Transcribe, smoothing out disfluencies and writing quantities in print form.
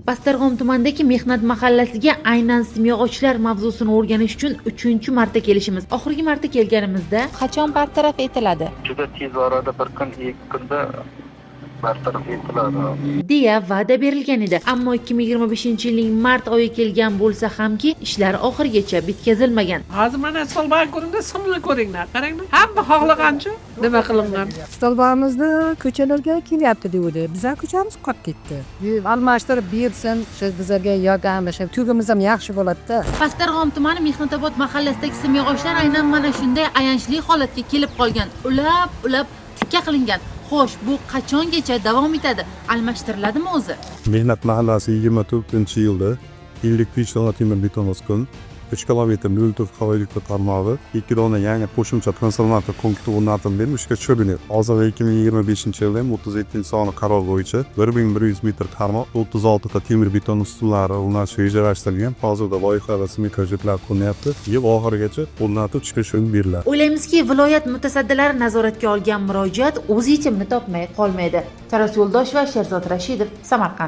Pastdarg'om tumanidagi mehnat mahallasiga aynan simyog'ochlar mavzusini o'rganish uchun 3-marta kelishimiz. Oxirgi marta kelganimizda qachon bartaraf etiladi Juda tez orada bir kun, ikki kunda bartaraf etiladi. deya va'da berilgan edi. Ammo 2025-yilning mart oyi kelgan bo'lsa hamki, ishlar oxirigacha bitkazilmagan. Hozir mana stolbag ko'ringlar, simni ko'ringlar. Qaranglar, hamma xohlagancha nima qilingan. Stolbamizni ko'chalarga kelyapti deydi. Bizlar ko'chamiz qolib ketdi. Almashtirib bersin, shu bizlarga yordam, shu tugimiz ham yaxshi bo'ladi-da. Pastdarg'om tumani Mehnatobod mahallasidagi simyog'ochlar aynan mana shunday ayanchli holatga kelib qolgan. Ulab tikka qilingan. Xo'sh, bu qachongacha davom etadi? Almashtiriladimi o'zi? Mehnat mahallasi 24-yilda yillik 5 dona temir beton uskun, 3 kilometr 0.4 havoyilikli tarmog'i, 2 dona yangi qo'shimcha transformator punkti o'rnatilib ishga tushirilgan. Hozir 2025-yilda 37-sonli qaror bo'yicha 1100 metr tarmoq, 36 ta temir beton ustunlari o'rnatish rejalashtirilgan. Hozirda loyiha rasmiy hujjatlar qilyapti. Yil oxirigacha o'rnatib chiqish uchun beriladi. O'ylaymizki, viloyat mutasaddilari nazoratga olgan murojaat o'z yechimini topmay qolmaydi. Taras Yo'ldoshev va Sherzod Rashidov, Samarqand.